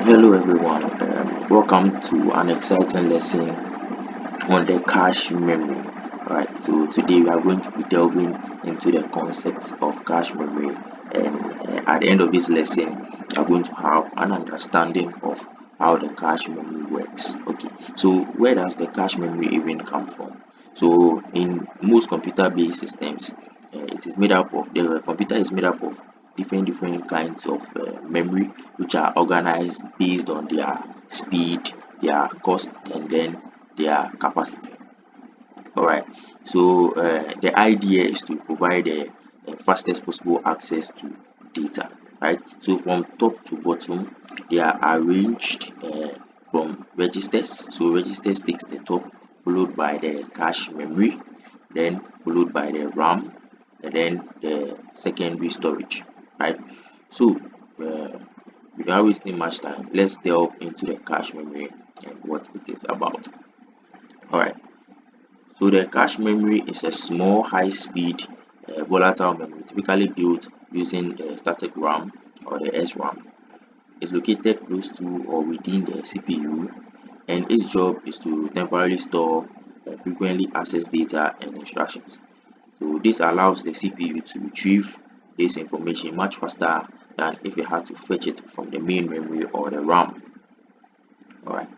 Hello everyone, welcome to an exciting lesson on the cache memory. Alright, so today we are going to be delving into the concepts of cache memory, and at the end of this lesson, we are going to have an understanding of how the cache memory works. Okay, so where does the cache memory even come from? So in most computer-based systems, it is made up of the computer is made up of different kinds of memory, which are organized based on their speed, their cost, and then their capacity. All right, so the idea is to provide the fastest possible access to data, right? So from top to bottom, they are arranged from registers. So registers takes the top, followed by the cache memory, then followed by the RAM, and then the secondary storage, right? So without wasting much time, let's delve into the cache memory and what it is about. All right, so the cache memory is a small, high-speed, volatile memory, typically built using the static RAM or the SRAM. It's located close to or within the CPU, and its job is to temporarily store frequently accessed data and instructions. So this allows the CPU to retrieve this information much faster than if it had to fetch it from the main memory or the RAM. Alright.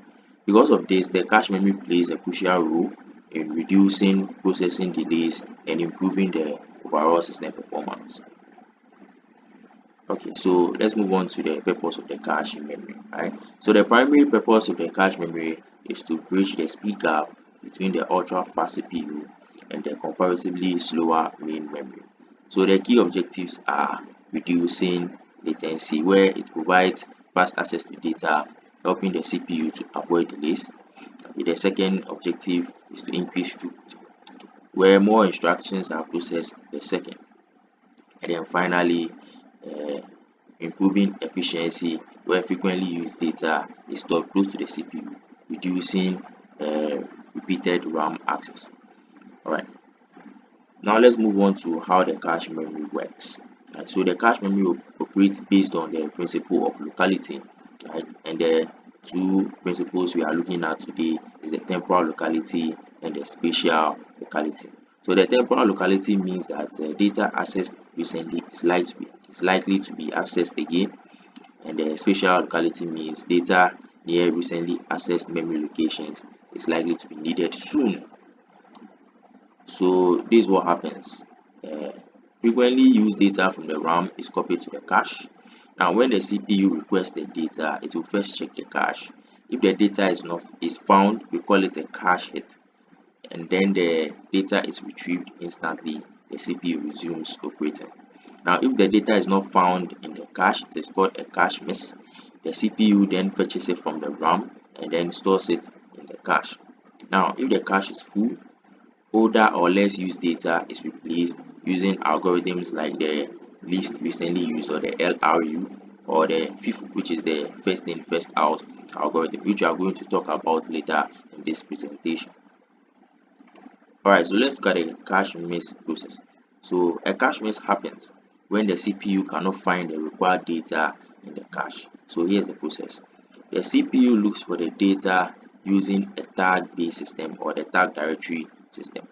Because of this, the cache memory plays a crucial role in reducing processing delays and improving the overall system performance. Okay, so let's move on to the purpose of the cache memory. Right. So the primary purpose of the cache memory is to bridge the speed gap between the ultra fast CPU and the comparatively slower main memory. So the key objectives are reducing latency, where it provides fast access to data, helping the CPU to avoid delays. The second objective is to increase throughput, where more instructions are processed per second. And then finally, uh, improving efficiency, where frequently used data is stored close to the CPU, reducing repeated RAM access. Alright, now let's move on to how the cache memory works. Right, so the cache memory operates based on the principle of locality, right? And the two principles we are looking at today is the temporal locality and the spatial locality. So the temporal locality means that data accessed recently is likely to be accessed again, and the spatial locality means data near recently accessed memory locations is likely to be needed soon. So this is what happens. Uh, Frequently used data from the RAM is copied to the cache. Now, when the CPU requests the data, it will first check the cache. If the data is found, we call it a cache hit, and then the data is retrieved instantly. The CPU resumes operating. Now, if the data is not found in the cache, it is called a cache miss. The CPU then fetches it from the RAM and then stores it in the cache. Now, if the cache is full, older or less used data is replaced using algorithms like the least recently used, or the LRU, or the FIF, which is the first in first out algorithm, which we are going to talk about later in this presentation. Alright, so let's look at the cache miss process. So a cache miss happens when the CPU cannot find the required data in the cache. So here's the process. The CPU looks for the data using a tag based system or the tag directory system.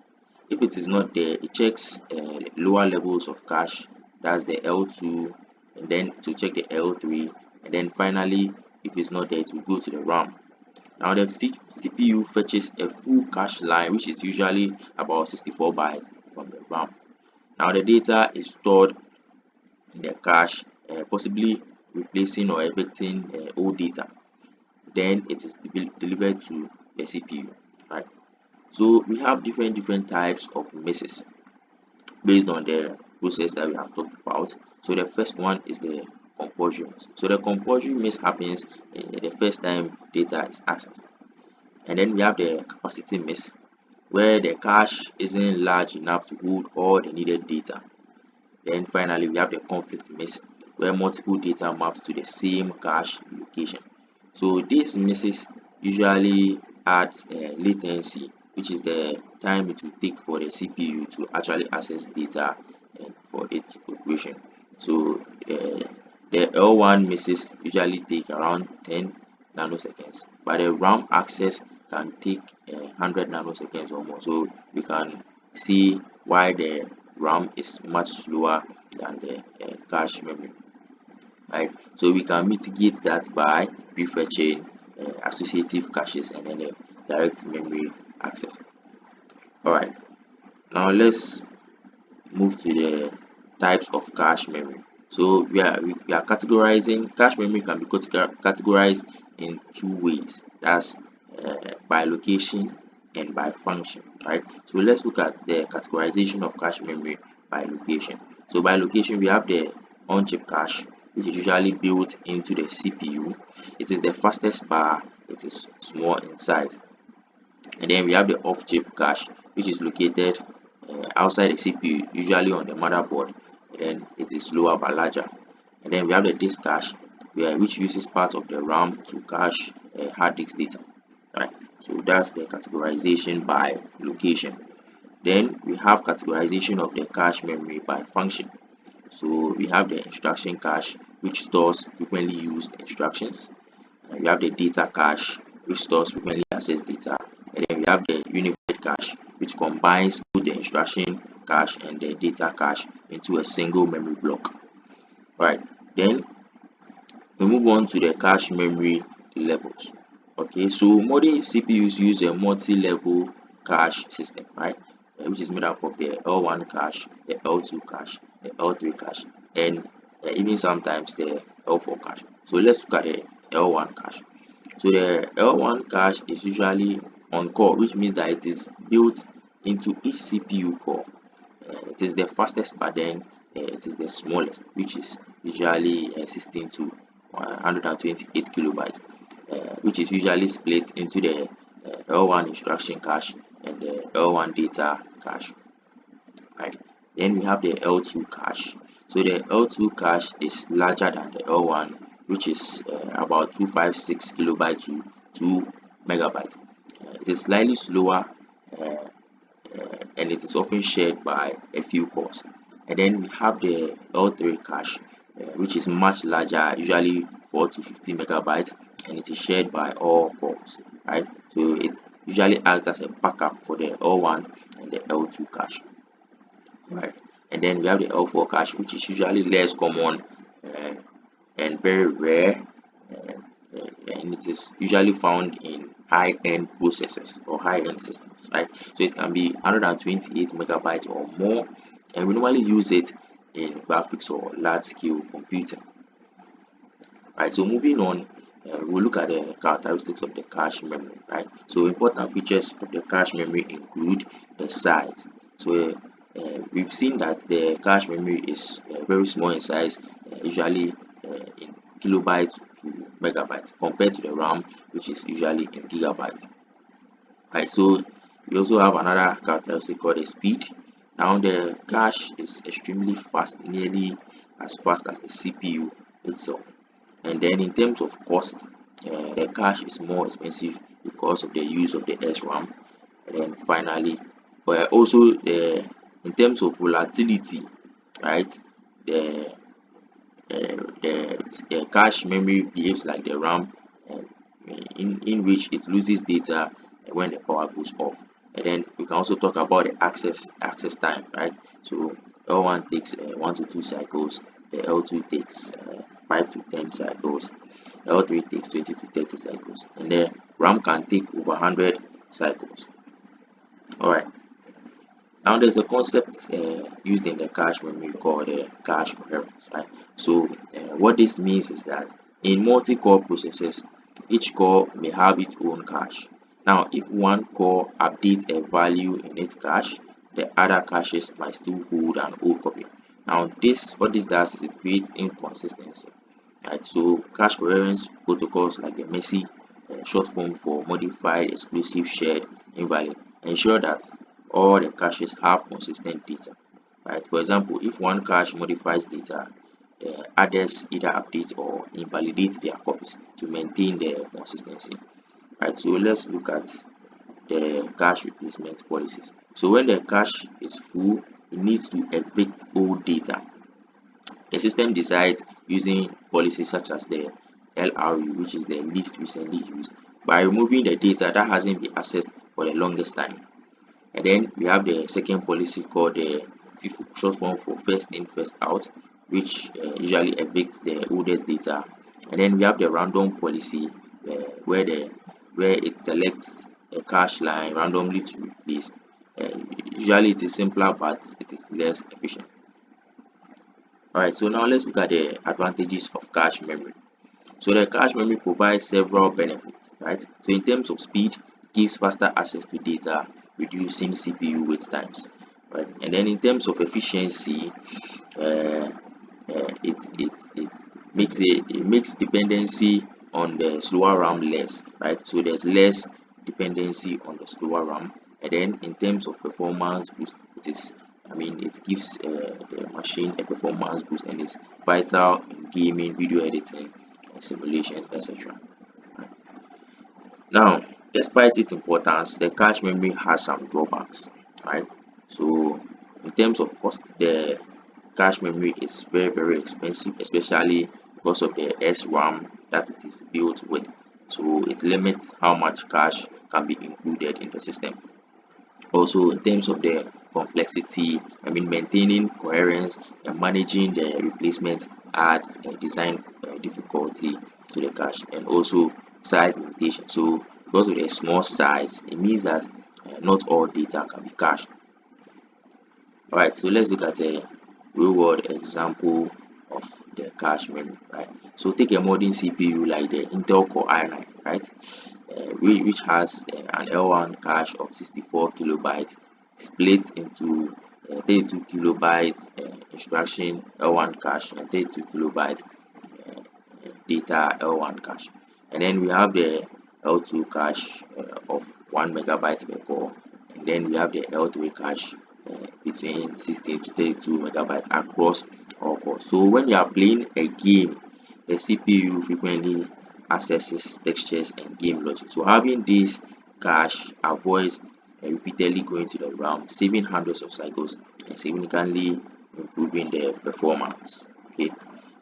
If it is not there, it checks lower levels of cache, that's the L2, and then to check the L3, and then finally, if it's not there, it will go to the RAM. Now the CPU fetches a full cache line, which is usually about 64 bytes from the RAM. Now the data is stored in the cache, possibly replacing or affecting old data. Then it is delivered to the CPU. Right. So we have different types of misses based on the process that we have talked about. So the first one is the compulsory miss. So the compulsory miss happens the first time data is accessed. And then we have the capacity miss, where the cache isn't large enough to hold all the needed data. Then finally we have the conflict miss, where multiple data maps to the same cache location. So these misses usually add latency, which is the time it will take for the CPU to actually access data and for its operation. So The L1 misses usually take around 10 nanoseconds, but the RAM access can take 100 nanoseconds or more. So you can see why the RAM is much slower than the cache memory, right? So we can mitigate that by prefetching associative caches and then direct memory access. All right, now let's move to the types of cache memory. So we are categorizing cache memory can be categorized in two ways. That's by location and by function, right? So let's look at the categorization of cache memory by location. So by location, we have the on-chip cache, which is usually built into the CPU. It is the fastest bar. It is small in size. And then we have the off-chip cache, which is located outside the CPU, usually on the motherboard. And then it is slower but larger. And then we have the disk cache, which uses parts of the RAM to cache hard disk data. Right. So that's the categorization by location. Then we have categorization of the cache memory by function. So we have the instruction cache, which stores frequently used instructions. And we have the data cache, which stores frequently accessed data. And then we have the unified cache, which combines both the instruction cache and the data cache into a single memory block. Right. Then we move on to the cache memory levels. Okay, so modern CPUs use a multi-level cache system, right? Which is made up of the L1 cache, the L2 cache, the L3 cache, and even sometimes the L4 cache. So let's look at the L1 cache. So the L1 cache is usually on core, which means that it is built into each CPU core. It is the fastest, but then it is the smallest, which is usually 16 to 128 kilobytes, which is usually split into the L1 instruction cache and the L1 data cache. Right. Then we have the L2 cache. So the L2 cache is larger than the L1, which is about 256 kilobytes to 2 megabytes. It is slightly slower and it is often shared by a few cores. And then we have the L3 cache, which is much larger, usually 4 to 50 megabytes, and it is shared by all cores, right? So it usually acts as a backup for the L1 and the L2 cache, right? And then we have the L4 cache, which is usually less common uh, and very rare, and it is usually found in high-end processors or high-end systems, right? So it can be 128 megabytes or more, and we normally use it in graphics or large-scale computing, right? So moving on, we'll look at the characteristics of the cache memory, right? So important features of the cache memory include the size. So we've seen that the cache memory is very small in size, usually in kilobytes to megabytes, compared to the RAM, which is usually in gigabytes. Right. So we also have another characteristic called the speed. Now the cache is extremely fast, nearly as fast as the CPU itself. And then in terms of cost, the cache is more expensive because of the use of the SRAM. And then finally, also in terms of volatility, right? The the cache memory behaves like the RAM, uh, in which it loses data when the power goes off. And then we can also talk about the access time, right? So L1 takes 1 to 2 cycles, the L2 takes 5 to 10 cycles, L3 takes 20 to 30 cycles, and the RAM can take over 100 cycles. All right. Now there's a concept used in the cache memory called cache coherence, right? So what this means is that in multi-core processors, each core may have its own cache. Now, if one core updates a value in its cache, the other caches might still hold an old copy. Now, what this does is it creates inconsistency, right? So cache coherence protocols like the MESI, short form for modified exclusive shared invalid, ensure that all the caches have consistent data, right? For example, if one cache modifies data, others either update or invalidate their copies to maintain the consistency, right? So let's look at the cache replacement policies. So when the cache is full, it needs to evict old data, The system decides using policies such as the LRU, which is the least recently used, by removing the data that hasn't been accessed for the longest time. And then we have the second policy called the FIFO, short form for first in, first out, which usually evicts the oldest data. And then we have the random policy, where it selects a cache line randomly to replace. Usually it is simpler, but it is less efficient. Alright, so now let's look at the advantages of cache memory. So the cache memory provides several benefits, right? So in terms of speed, it gives faster access to data, reducing CPU wait times, right? And then in terms of efficiency, uh, it makes dependency on the slower RAM less, right? So there's less dependency on the slower RAM. And then in terms of performance boost, it gives the machine a performance boost, and it's vital in gaming, video editing, simulations, etc. Now, despite its importance, the cache memory has some drawbacks, right? So in terms of cost, the cache memory is very expensive, especially because of the SRAM that it is built with. So it limits how much cache can be included in the system. Also, in terms of the complexity, maintaining coherence and managing the replacement adds a design difficulty to the cache, and also size limitation. So because of the small size, it means that not all data can be cached. Alright, so let's look at a real world example of the cache memory, right? So take a modern CPU like the Intel Core i9, right? Which has an L1 cache of 64 kilobytes split into 32 kilobytes instruction L1 cache and 32 kilobytes data L1 cache. And then we have the L2 cache of 1 megabyte per core, and then we have the L3 cache between 16 to 32 megabytes across all cores. So when you are playing a game, the CPU frequently accesses textures and game logic. So having this cache avoids repeatedly going to the RAM, saving hundreds of cycles and significantly improving the performance. Okay,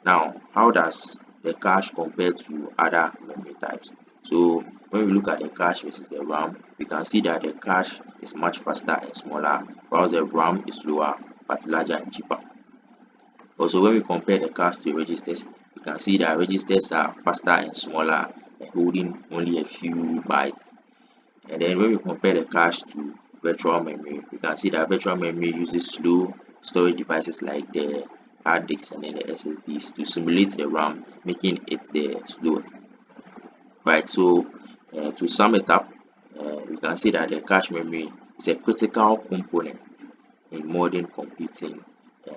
now how does the cache compare to other memory types? So when we look at the cache versus the RAM, we can see that the cache is much faster and smaller, while the RAM is slower but larger and cheaper. Also, when we compare the cache to registers, we can see that registers are faster and smaller, holding only a few bytes. And then when we compare the cache to virtual memory, we can see that virtual memory uses slow storage devices like the hard disks and then the SSDs to simulate the RAM, making it the slowest. Right, so to sum it up, we can see that the cache memory is a critical component in modern computing,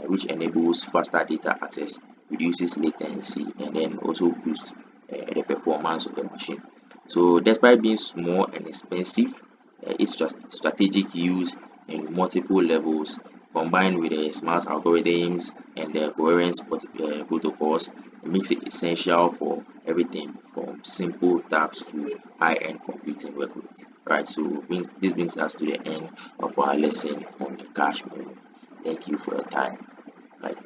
which enables faster data access, reduces latency, and then also boosts the performance of the machine. So despite being small and expensive, its just strategic use in multiple levels, combined with the smart algorithms and the coherence protocols, it makes it essential for everything from simple tasks to high-end computing workloads. Right, so this brings us to the end of our lesson on the cache memory. Thank you for your time. Right.